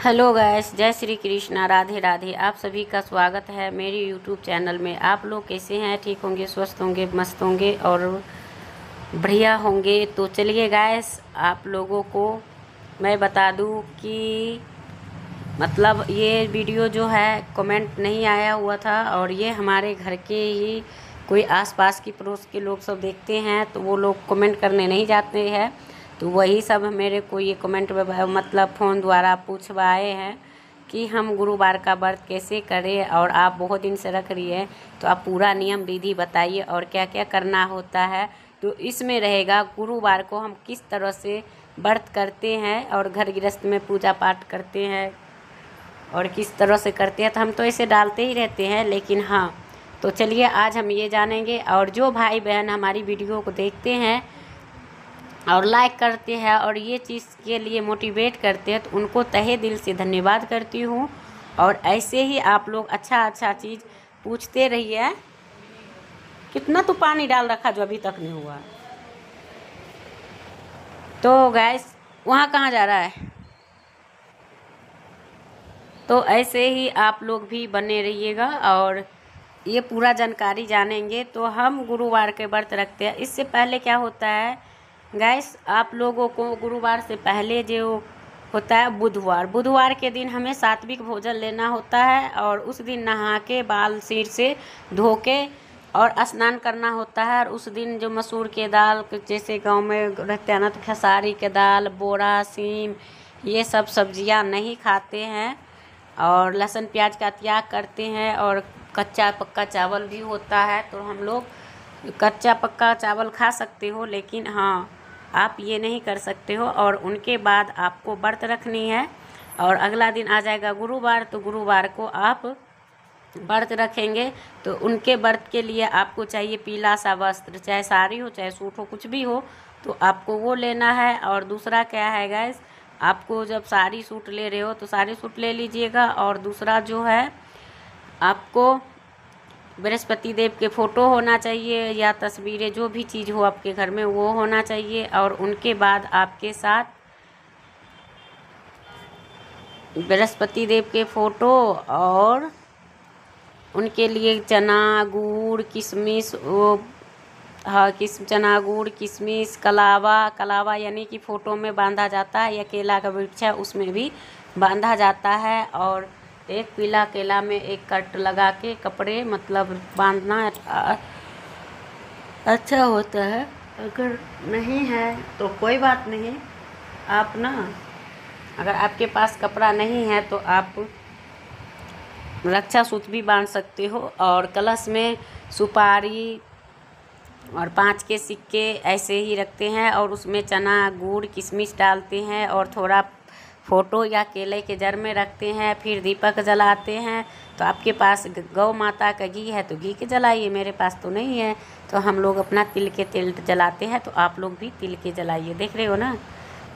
Hello guys, जय श्री कृष्णा, राधे राधे। आप सभी का स्वागत है मेरे यूट्यूब चैनल में। आप लोग कैसे हैं? ठीक होंगे, स्वस्थ होंगे, मस्त होंगे और बढ़िया होंगे। तो चलिए गैस, आप लोगों को मैं बता दूं कि मतलब ये वीडियो जो है कमेंट नहीं आया हुआ था, और ये हमारे घर के ही कोई आसपास की पड़ोस के लोग सब देखते हैं तो वो लोग कमेंट करने नहीं जाते हैं। तो वही सब मेरे को ये कमेंट में मतलब फ़ोन द्वारा पूछवाए हैं कि हम गुरुवार का व्रत कैसे करें, और आप बहुत दिन से रख रही है तो आप पूरा नियम विधि बताइए और क्या क्या करना होता है। तो इसमें रहेगा गुरुवार को हम किस तरह से व्रत करते हैं और घर गृहस्थ में पूजा पाठ करते हैं और किस तरह से करते हैं। तो हम तो ऐसे डालते ही रहते हैं, लेकिन हाँ, तो चलिए आज हम ये जानेंगे। और जो भाई बहन हमारी वीडियो को देखते हैं और लाइक करते हैं और ये चीज़ के लिए मोटिवेट करते हैं तो उनको तहे दिल से धन्यवाद करती हूँ। और ऐसे ही आप लोग अच्छा चीज़ पूछते रहिए। कितना तो पानी डाल रखा जो अभी तक नहीं हुआ। तो गैस, वहाँ कहाँ जा रहा है? तो ऐसे ही आप लोग भी बने रहिएगा और ये पूरा जानकारी जानेंगे। तो हम गुरुवार के व्रत रखते हैं। इससे पहले क्या होता है गैस, आप लोगों को गुरुवार से पहले जो होता है बुधवार के दिन हमें सात्विक भोजन लेना होता है, और उस दिन नहा के बाल सिर से धो के और स्नान करना होता है। और उस दिन जो मसूर के दाल, जैसे गांव में रहते हैं ना, तो खेसारी के दाल, बोरा, सीम, ये सब सब्जियां नहीं खाते हैं और लहसुन प्याज का त्याग करते हैं। और कच्चा पक्का चावल भी होता है, तो हम लोग कच्चा पक्का चावल खा सकते हो, लेकिन हाँ, आप ये नहीं कर सकते हो। और उनके बाद आपको व्रत रखनी है और अगला दिन आ जाएगा गुरुवार, तो गुरुवार को आप व्रत रखेंगे। तो उनके व्रत के लिए आपको चाहिए पीला सा वस्त्र, चाहे साड़ी हो चाहे सूट हो, कुछ भी हो, तो आपको वो लेना है। और दूसरा क्या है गैस, आपको जब साड़ी सूट ले रहे हो तो साड़ी सूट ले लीजिएगा। और दूसरा जो है, आपको बृहस्पति देव के फ़ोटो होना चाहिए या तस्वीरें, जो भी चीज़ हो आपके घर में वो होना चाहिए। और उनके बाद आपके साथ बृहस्पति देव के फ़ोटो और उनके लिए चना गुड़ किशमिश, वो हाँ, चना गुड़ किशमिश, कलावा यानी कि फ़ोटो में बांधा जाता है, या केला का वृक्ष है उसमें भी बांधा जाता है। और एक पीला केला में एक कट लगा के कपड़े मतलब बांधना अच्छा होता है। अगर नहीं है तो कोई बात नहीं, आप ना, अगर आपके पास कपड़ा नहीं है तो आप रक्षा सूत्र भी बांध सकते हो। और कलश में सुपारी और 5 के सिक्के ऐसे ही रखते हैं, और उसमें चना गुड़ किशमिश डालते हैं और थोड़ा फ़ोटो या केले के जड़ में रखते हैं। फिर दीपक जलाते हैं। तो आपके पास गौ माता का घी है तो घी के जलाइए, मेरे पास तो नहीं है, तो हम लोग अपना तिल के तेल जलाते हैं। तो आप लोग भी तिल के जलाइए, देख रहे हो ना।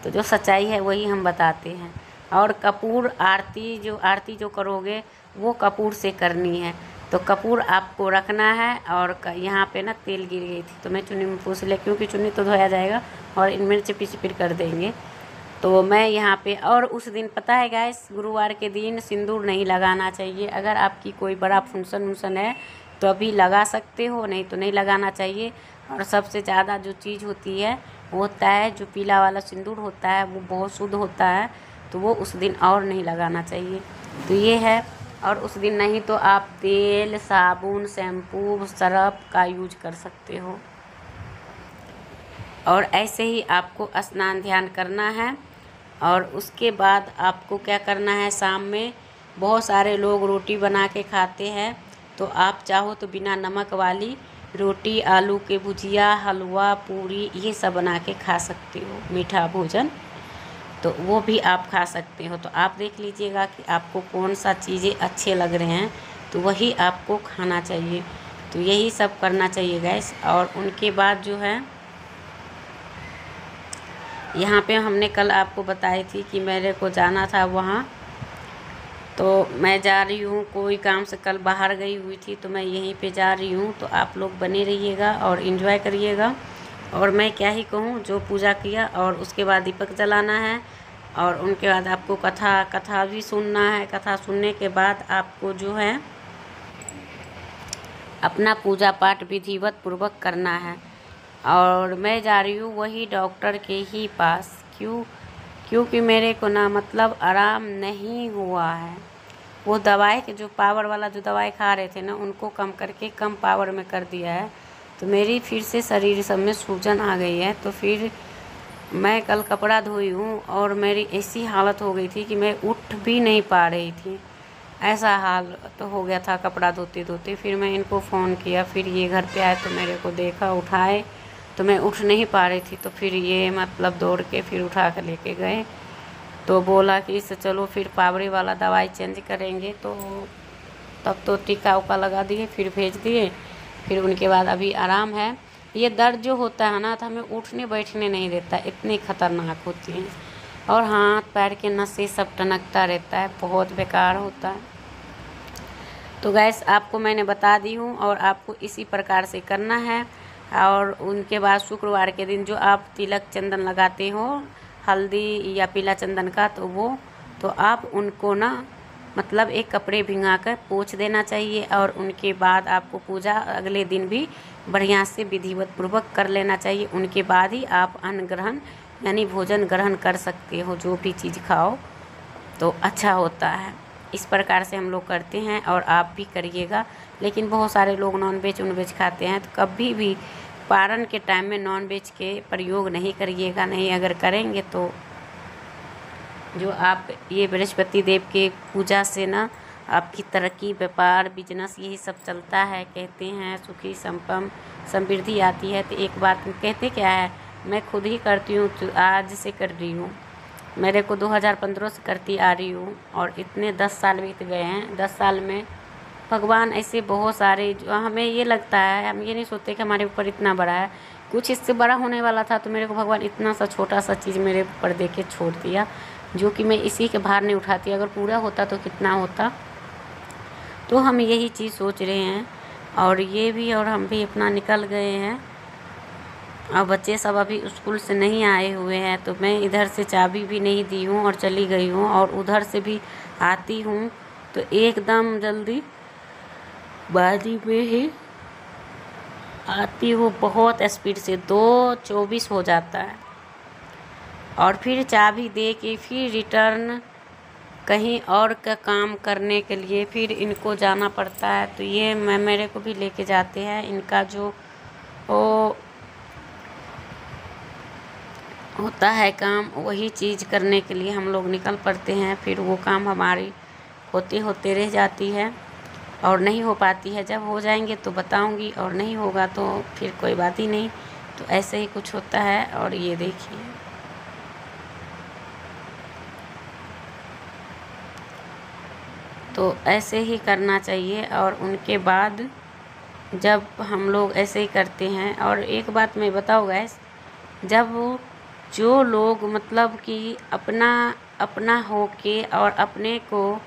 तो जो सच्चाई है वही हम बताते हैं। और कपूर आरती जो करोगे वो कपूर से करनी है, तो कपूर आपको रखना है। और यहाँ पे ना तेल गिर गई थी तो मैं चुन्नी में पूछ लिया, क्योंकि चुन्नी तो धोया जाएगा और इनमें चिपी कर देंगे। तो मैं यहाँ पे, और उस दिन पता है गैस, गुरुवार के दिन सिंदूर नहीं लगाना चाहिए। अगर आपकी कोई बड़ा फंक्शन है तो अभी लगा सकते हो, नहीं तो नहीं लगाना चाहिए। और सबसे ज़्यादा जो चीज़ होती है वो होता है जो पीला वाला सिंदूर होता है, वो बहुत शुद्ध होता है, तो वो उस दिन और नहीं लगाना चाहिए। तो ये है। और उस दिन नहीं तो आप तेल, साबुन, शैम्पू, सर्फ का यूज कर सकते हो। और ऐसे ही आपको स्नान ध्यान करना है। और उसके बाद आपको क्या करना है, शाम में बहुत सारे लोग रोटी बना के खाते हैं, तो आप चाहो तो बिना नमक वाली रोटी, आलू के भुजिया, हलवा, पूरी, ये सब बना के खा सकते हो, मीठा भोजन, तो वो भी आप खा सकते हो। तो आप देख लीजिएगा कि आपको कौन सा चीज़ें अच्छे लग रहे हैं, तो वही आपको खाना चाहिए। तो यही सब करना चाहिए गैस। और उनके बाद जो है, यहाँ पे हमने कल आपको बताई थी कि मेरे को जाना था वहाँ, तो मैं जा रही हूँ, कोई काम से कल बाहर गई हुई थी तो मैं यहीं पे जा रही हूँ। तो आप लोग बने रहिएगा और इन्जॉय करिएगा। और मैं क्या ही कहूँ, जो पूजा किया और उसके बाद दीपक जलाना है और उनके बाद आपको कथा भी सुनना है। कथा सुनने के बाद आपको जो है अपना पूजा पाठ विधिवत पूर्वक करना है। और मैं जा रही हूँ वही डॉक्टर के ही पास, क्योंकि मेरे को ना मतलब आराम नहीं हुआ है। वो दवाई के जो पावर वाला जो दवाई खा रहे थे ना, उनको कम करके कम पावर में कर दिया है। तो मेरी फिर से शरीर सब में सूजन आ गई है। तो फिर मैं कल कपड़ा धोई हूँ और मेरी ऐसी हालत हो गई थी कि मैं उठ भी नहीं पा रही थी। ऐसा हाल तो हो गया था कपड़ा धोते धोते। फिर मैं इनको फ़ोन किया, फिर ये घर पे आए तो मेरे को देखा, उठाए तो मैं उठ नहीं पा रही थी। तो फिर ये मतलब दौड़ के फिर उठा कर लेके गए। तो बोला कि इससे चलो फिर पावरी वाला दवाई चेंज करेंगे। तो तब तो टीका उका लगा दिए, फिर भेज दिए। फिर उनके बाद अभी आराम है। ये दर्द जो होता है ना, तो हमें उठने बैठने नहीं देता, इतनी खतरनाक होती है। और हाथ पैर के नसें सब टनकता रहता है, बहुत बेकार होता है। तो गैस आपको मैंने बता दी हूँ और आपको इसी प्रकार से करना है। और उनके बाद शुक्रवार के दिन जो आप तिलक चंदन लगाते हो, हल्दी या पीला चंदन का, तो आप उनको ना मतलब एक कपड़े भिंगा कर पोंछ देना चाहिए। और उनके बाद आपको पूजा अगले दिन भी बढ़िया से विधिवत पूर्वक कर लेना चाहिए। उनके बाद ही आप अन्न ग्रहण यानी भोजन ग्रहण कर सकते हो। जो भी चीज़ खाओ तो अच्छा होता है। इस प्रकार से हम लोग करते हैं और आप भी करिएगा। लेकिन बहुत सारे लोग नॉनवेज खाते हैं, तो कभी भी पारण के टाइम में नॉनवेज के प्रयोग नहीं करिएगा। नहीं अगर करेंगे तो जो आप ये बृहस्पति देव के पूजा से ना आपकी तरक्की, व्यापार, बिजनेस यही सब चलता है। कहते हैं सुखी संपन्न समृद्धि आती है। तो एक बात कहते क्या है, मैं खुद ही करती हूँ, तो आज से कर रही हूँ। मेरे को 2015 से करती आ रही हूँ और इतने 10 साल बीत गए हैं। 10 साल में भगवान ऐसे बहुत सारे, जो हमें ये लगता है, हम ये नहीं सोचते कि हमारे ऊपर इतना बड़ा है। कुछ इससे बड़ा होने वाला था, तो मेरे को भगवान इतना सा छोटा सा चीज़ मेरे ऊपर दे के छोड़ दिया, जो कि मैं इसी के भार नहीं उठाती। अगर पूरा होता तो कितना होता। तो हम यही चीज़ सोच रहे हैं और ये भी, और हम भी अपना निकल गए हैं। और बच्चे सब अभी स्कूल से नहीं आए हुए हैं, तो मैं इधर से चाबी भी नहीं दी हूँ और चली गई हूँ। और उधर से भी आती हूँ तो एकदम जल्दी बाजी में ही आती हूँ, बहुत स्पीड से 2:24 हो जाता है। और फिर चाबी दे के फिर रिटर्न कहीं और का काम करने के लिए फिर इनको जाना पड़ता है। तो ये मेरे को भी लेके जाते हैं। इनका जो वो होता है काम, वही चीज़ करने के लिए हम लोग निकल पड़ते हैं। फिर वो काम हमारी होते होते रह जाती है और नहीं हो पाती है। जब हो जाएंगे तो बताऊंगी, और नहीं होगा तो फिर कोई बात ही नहीं। तो ऐसे ही कुछ होता है। और ये देखिए, तो ऐसे ही करना चाहिए। और उनके बाद जब हम लोग ऐसे ही करते हैं, और एक बात मैं बताऊँ गैस, जब जो लोग मतलब कि अपना हो के और अपने को,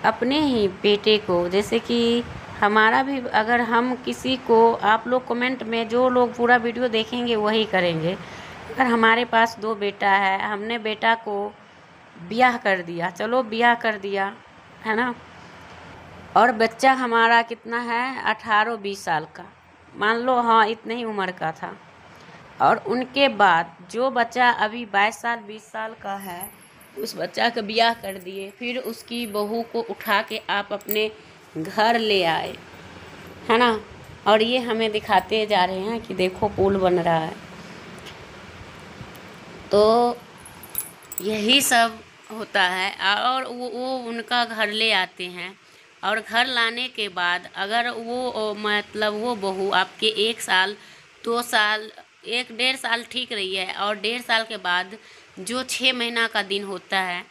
अपने ही बेटे को, जैसे कि हमारा भी, अगर हम किसी को, आप लोग कमेंट में जो लोग पूरा वीडियो देखेंगे वही करेंगे। अगर हमारे पास 2 बेटा है, हमने बेटा को ब्याह कर दिया, चलो ब्याह कर दिया है ना, और बच्चा हमारा कितना है, 18-20 साल का, मान लो, हाँ इतने ही उम्र का था। और उनके बाद जो बच्चा अभी 22 साल 20 साल का है, उस बच्चा का ब्याह कर दिए, फिर उसकी बहू को उठा के आप अपने घर ले आए, है ना। और ये हमें दिखाते जा रहे हैं कि देखो पुल बन रहा है। तो यही सब होता है। और वो उनका घर ले आते हैं। और घर लाने के बाद अगर वो मतलब वो बहू आपके 1 साल 2 साल 1-1.5 साल ठीक रही है, और 1.5 साल के बाद जो 6 महीना का दिन होता है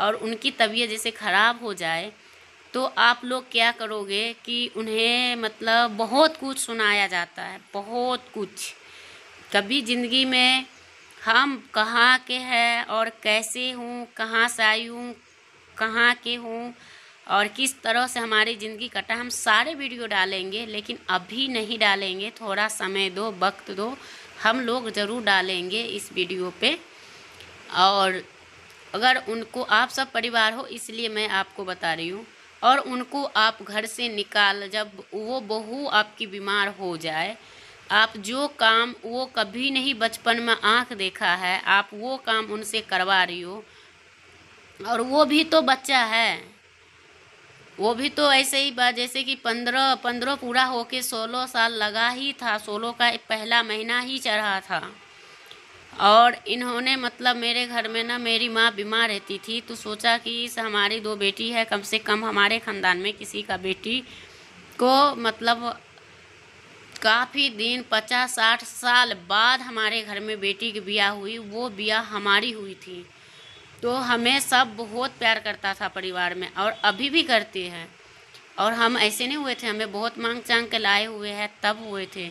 और उनकी तबीयत जैसे ख़राब हो जाए, तो आप लोग क्या करोगे कि उन्हें मतलब बहुत कुछ सुनाया जाता है, बहुत कुछ। कभी ज़िंदगी में हम कहाँ के हैं और कैसे हूँ, कहाँ से आई हूँ, कहाँ के हूँ और किस तरह से हमारी ज़िंदगी कटा, हम सारे वीडियो डालेंगे। लेकिन अभी नहीं डालेंगे, थोड़ा समय दो, वक्त दो, हम लोग ज़रूर डालेंगे इस वीडियो पे। और अगर उनको आप सब परिवार हो इसलिए मैं आपको बता रही हूँ, और उनको आप घर से निकाल, जब वो बहू आपकी बीमार हो जाए, आप जो काम वो कभी नहीं बचपन में आंख देखा है, आप वो काम उनसे करवा रही हो। और वो भी तो बच्चा है, वो भी तो ऐसे ही बात जैसे कि 15 पूरा होके 16 साल लगा ही था, 16 का पहला महीना ही चढ़ा था। और इन्होंने मतलब मेरे घर में ना मेरी माँ बीमार रहती थी, तो सोचा कि इस हमारी 2 बेटी है, कम से कम हमारे ख़ानदान में किसी का बेटी को मतलब काफ़ी दिन 50-60 साल बाद हमारे घर में बेटी की ब्याह हुई, वो ब्याह हमारी हुई थी। तो हमें सब बहुत प्यार करता था परिवार में, और अभी भी करते हैं। और हम ऐसे नहीं हुए थे, हमें बहुत मांग चांग के लाए हुए हैं तब हुए थे।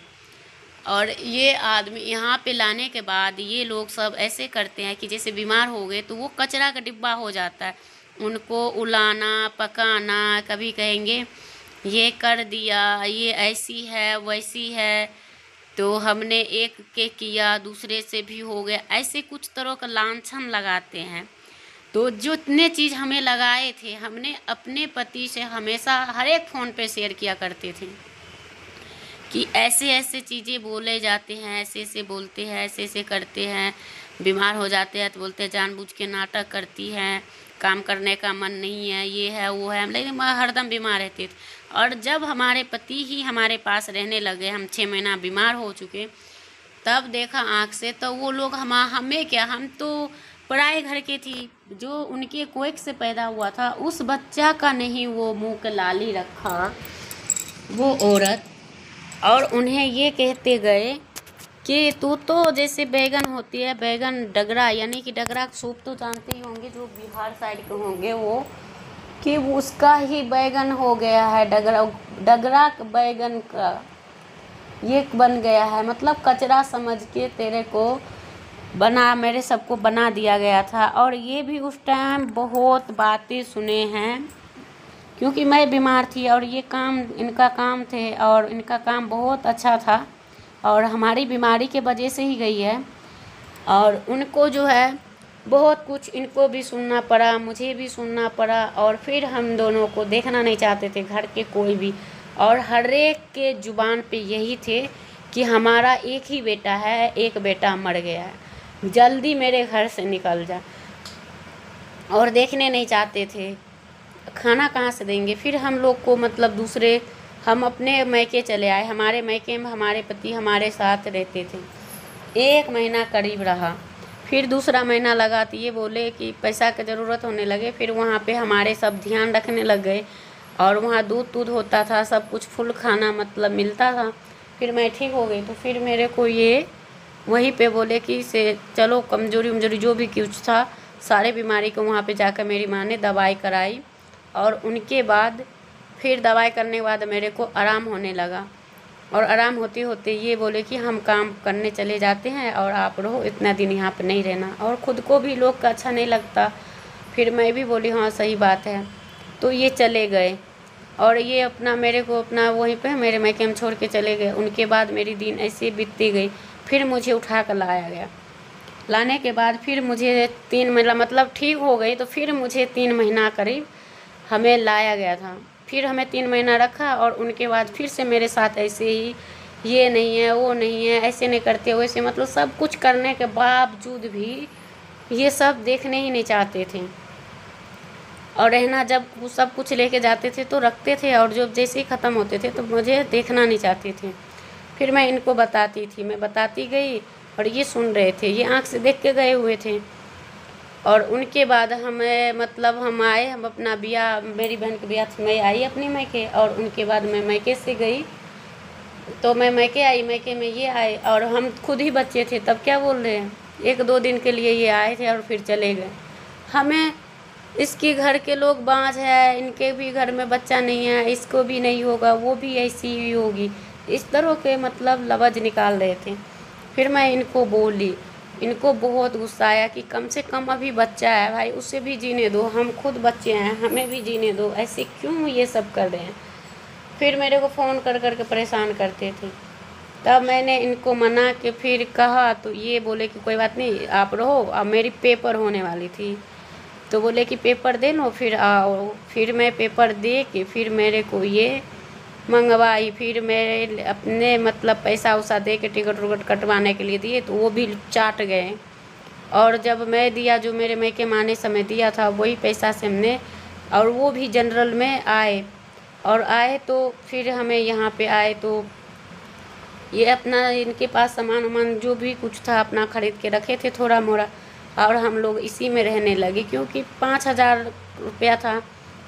और ये आदमी यहाँ पे लाने के बाद ये लोग सब ऐसे करते हैं कि जैसे बीमार हो गए तो वो कचरा का डिब्बा हो जाता है, उनको उलाना पकाना, कभी कहेंगे ये कर दिया, ये ऐसी है वैसी है, तो हमने एक के किया दूसरे से भी हो गया, ऐसे कुछ तरह का लांछन लगाते हैं। तो जो इतने चीज़ हमें लगाए थे, हमने अपने पति से हमेशा हर एक फ़ोन पे शेयर किया करते थे कि ऐसे ऐसे चीज़ें बोले जाते हैं, ऐसे ऐसे बोलते हैं, ऐसे ऐसे करते हैं, बीमार हो जाते हैं तो बोलते हैं जानबूझ के नाटक करती हैं, काम करने का मन नहीं है, ये है वो है, लेकिन हरदम बीमार रहते थे। और जब हमारे पति ही हमारे पास रहने लगे, हम 6 महीना बीमार हो चुके, तब देखा आँख से, तो वो लोग हमें क्या, हम तो पराए घर के थी, जो उनके कोख से पैदा हुआ था उस बच्चा का नहीं वो मुँह के लाली रखा वो औरत, और उन्हें ये कहते गए कि तू तो जैसे बैगन होती है, बैगन डगरा, यानी कि डगरा सूप तो जानते ही होंगे जो बिहार साइड के होंगे वो, कि उसका ही बैगन हो गया है, डगरा बैगन का ये बन गया है, मतलब कचरा समझ के तेरे को मेरे सबको बना दिया गया था। और ये भी उस टाइम बहुत बातें सुने हैं, क्योंकि मैं बीमार थी और ये काम इनका काम थे, और इनका काम बहुत अच्छा था, और हमारी बीमारी के वजह से ही गई है। और उनको जो है बहुत कुछ इनको भी सुनना पड़ा, मुझे भी सुनना पड़ा, और फिर हम दोनों को देखना नहीं चाहते थे घर के कोई भी, और हर एक के जुबान पे यही थे कि हमारा एक ही बेटा है, एक बेटा मर गया है, जल्दी मेरे घर से निकल जा, और देखने नहीं चाहते थे। खाना कहाँ से देंगे, फिर हम लोग को मतलब दूसरे, हम अपने मैके चले आए, हमारे मैके में हमारे पति हमारे साथ रहते थे। 1 महीना करीब रहा, फिर दूसरा महीना लगा तो ये बोले कि पैसा की ज़रूरत होने लगे, फिर वहाँ पे हमारे सब ध्यान रखने लग गए, और वहाँ दूध होता था, सब कुछ फुल खाना मतलब मिलता था। फिर मैं ठीक हो गई, तो फिर मेरे को ये वहीं पे बोले कि से चलो, कमजोरी जो भी कुछ था सारे बीमारी को वहाँ पे जाकर मेरी माँ ने दवाई कराई, और उनके बाद फिर दवाई करने के बाद मेरे को आराम होने लगा, और आराम होते होते ये बोले कि हम काम करने चले जाते हैं और आप रहो, इतना दिन यहाँ पे नहीं रहना। और ख़ुद को भी लोग का अच्छा नहीं लगता, फिर मैं भी बोली हाँ सही बात है, तो ये चले गए, और ये अपना मेरे को अपना वहीं पे मेरे मैके में छोड़ के चले गए। उनके बाद मेरी दिन ऐसे बीतती गई, फिर मुझे उठा कर लाया गया, लाने के बाद फिर मुझे 3 महीना मतलब ठीक हो गई, तो फिर मुझे 3 महीना करीब हमें लाया गया था, फिर हमें 3 महीना रखा, और उनके बाद फिर से मेरे साथ ऐसे ही, ये नहीं है वो नहीं है, ऐसे नहीं करते वैसे, मतलब सब कुछ करने के बावजूद भी ये सब देखने ही नहीं चाहते थे। और रहना जब सब कुछ लेके जाते थे तो रखते थे, और जब जैसे ही ख़त्म होते थे तो मुझे देखना नहीं चाहते थे। फिर मैं इनको बताती थी, मैं बताती गई, और ये सुन रहे थे, ये आँख से देख के गए हुए थे। और उनके बाद हमें मतलब हम आए, हम अपना ब्याह, मेरी बहन के ब्याह से मैं आई अपनी मैके, और उनके बाद मैं मैके से गई, तो मैं मैके आई, मैके में ये आए, और हम खुद ही बच्चे थे तब, क्या बोल रहे हैं, 1-2 दिन के लिए ये आए थे और फिर चले गए। हमें इसके घर के लोग बाँझ है, इनके भी घर में बच्चा नहीं है, इसको भी नहीं होगा, वो भी ऐसी ही होगी, इस तरह के मतलब लफ्ज़ निकाल रहे थे। फिर मैं इनको बोली, इनको बहुत गुस्सा आया कि कम से कम अभी बच्चा है भाई, उसे भी जीने दो, हम खुद बच्चे हैं, हमें भी जीने दो, ऐसे क्यों ये सब कर रहे हैं। फिर मेरे को फ़ोन कर कर के परेशान करते थे, तब मैंने इनको मना के फिर कहा, तो ये बोले कि कोई बात नहीं आप रहो। अब मेरी पेपर होने वाली थी, तो बोले कि पेपर दे लो फिर आओ। फिर मैं पेपर दे के फिर मेरे को ये मंगवाई। फिर मेरे अपने मतलब पैसा उसा दे के टिकट उकट कटवाने के लिए दिए तो वो भी चाट गए। और जब मैं दिया जो मेरे मैके माने समय दिया था वही पैसा से हमने, और वो भी जनरल में आए। और आए तो फिर हमें यहाँ पे आए तो ये अपना इनके पास सामान वामान जो भी कुछ था अपना ख़रीद के रखे थे थोड़ा मोड़ा, और हम लोग इसी में रहने लगे क्योंकि 5,000 रुपया था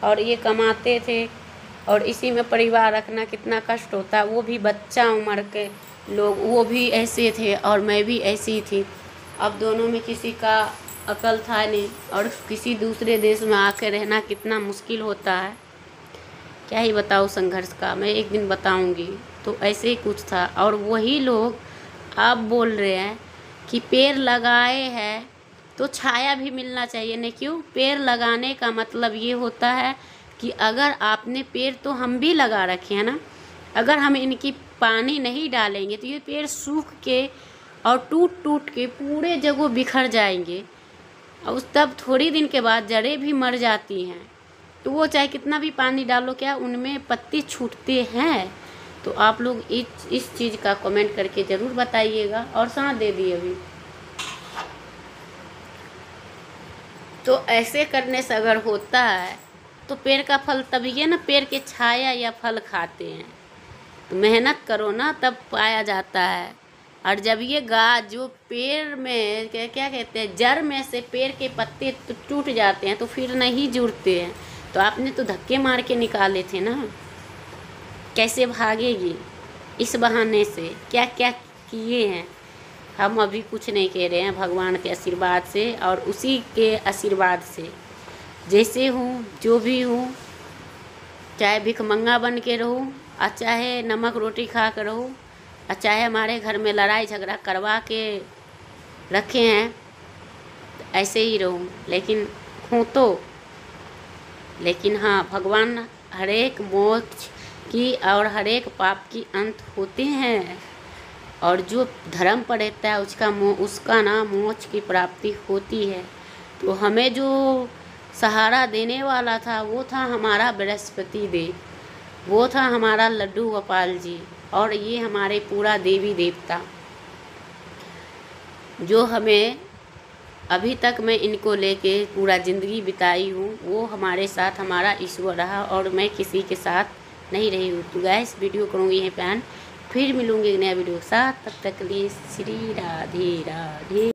और ये कमाते थे और इसी में परिवार रखना कितना कष्ट होता। वो भी बच्चा उम्र के लोग, वो भी ऐसे थे और मैं भी ऐसी थी। अब दोनों में किसी का अकल था नहीं, और किसी दूसरे देश में आके रहना कितना मुश्किल होता है, क्या ही बताऊँ संघर्ष का, मैं एक दिन बताऊंगी। तो ऐसे ही कुछ था। और वही लोग अब बोल रहे हैं कि पेड़ लगाए हैं तो छाया भी मिलना चाहिए। नहीं, क्यों? पेड़ लगाने का मतलब ये होता है कि अगर आपने पेड़ तो हम भी लगा रखे हैं ना, अगर हम इनकी पानी नहीं डालेंगे तो ये पेड़ सूख के और टूट टूट के पूरे जगह बिखर जाएंगे। और उस तब थोड़ी दिन के बाद जड़ें भी मर जाती हैं। तो वो चाहे कितना भी पानी डालो, क्या उनमें पत्ते छूटते हैं? तो आप लोग इस चीज़ का कमेंट करके ज़रूर बताइएगा। और साथ दे दिए अभी। तो ऐसे करने से अगर होता है तो पेड़ का फल तभी है ना, पेड़ के छाया या फल खाते हैं। तो मेहनत करो ना तब पाया जाता है। और जब ये जो पेड़ में क्या कहते हैं, जड़ में से पेड़ के पत्ते टूट जाते हैं तो फिर नहीं जुड़ते हैं। तो आपने तो धक्के मार के निकाले थे ना, कैसे भागेगी इस बहाने से? क्या क्या किए हैं? हम अभी कुछ नहीं कह रहे हैं, भगवान के आशीर्वाद से और उसी के आशीर्वाद से जैसे हूँ जो भी हूँ, चाहे भिखमंगा बन के रहूँ और चाहे नमक रोटी खा कर रहूँ और चाहे हमारे घर में लड़ाई झगड़ा करवा के रखे हैं ऐसे ही रहूँ, लेकिन हूँ तो। लेकिन हाँ, भगवान हरेक मोक्ष की और हरेक पाप की अंत होते हैं, और जो धर्म पर रहता है उसका ना मोक्ष की प्राप्ति होती है। तो हमें जो सहारा देने वाला था वो था हमारा बृहस्पति देव, वो था हमारा लड्डू गोपाल जी, और ये हमारे पूरा देवी देवता जो हमें अभी तक मैं इनको लेके पूरा ज़िंदगी बिताई हूँ, वो हमारे साथ हमारा ईश्वर रहा और मैं किसी के साथ नहीं रही हूँ। तो गाइस वीडियो करूँगी यहीं पे एंड, फिर मिलूँगी नया वीडियो के साथ। तब तक के लिए श्री राधे राधे।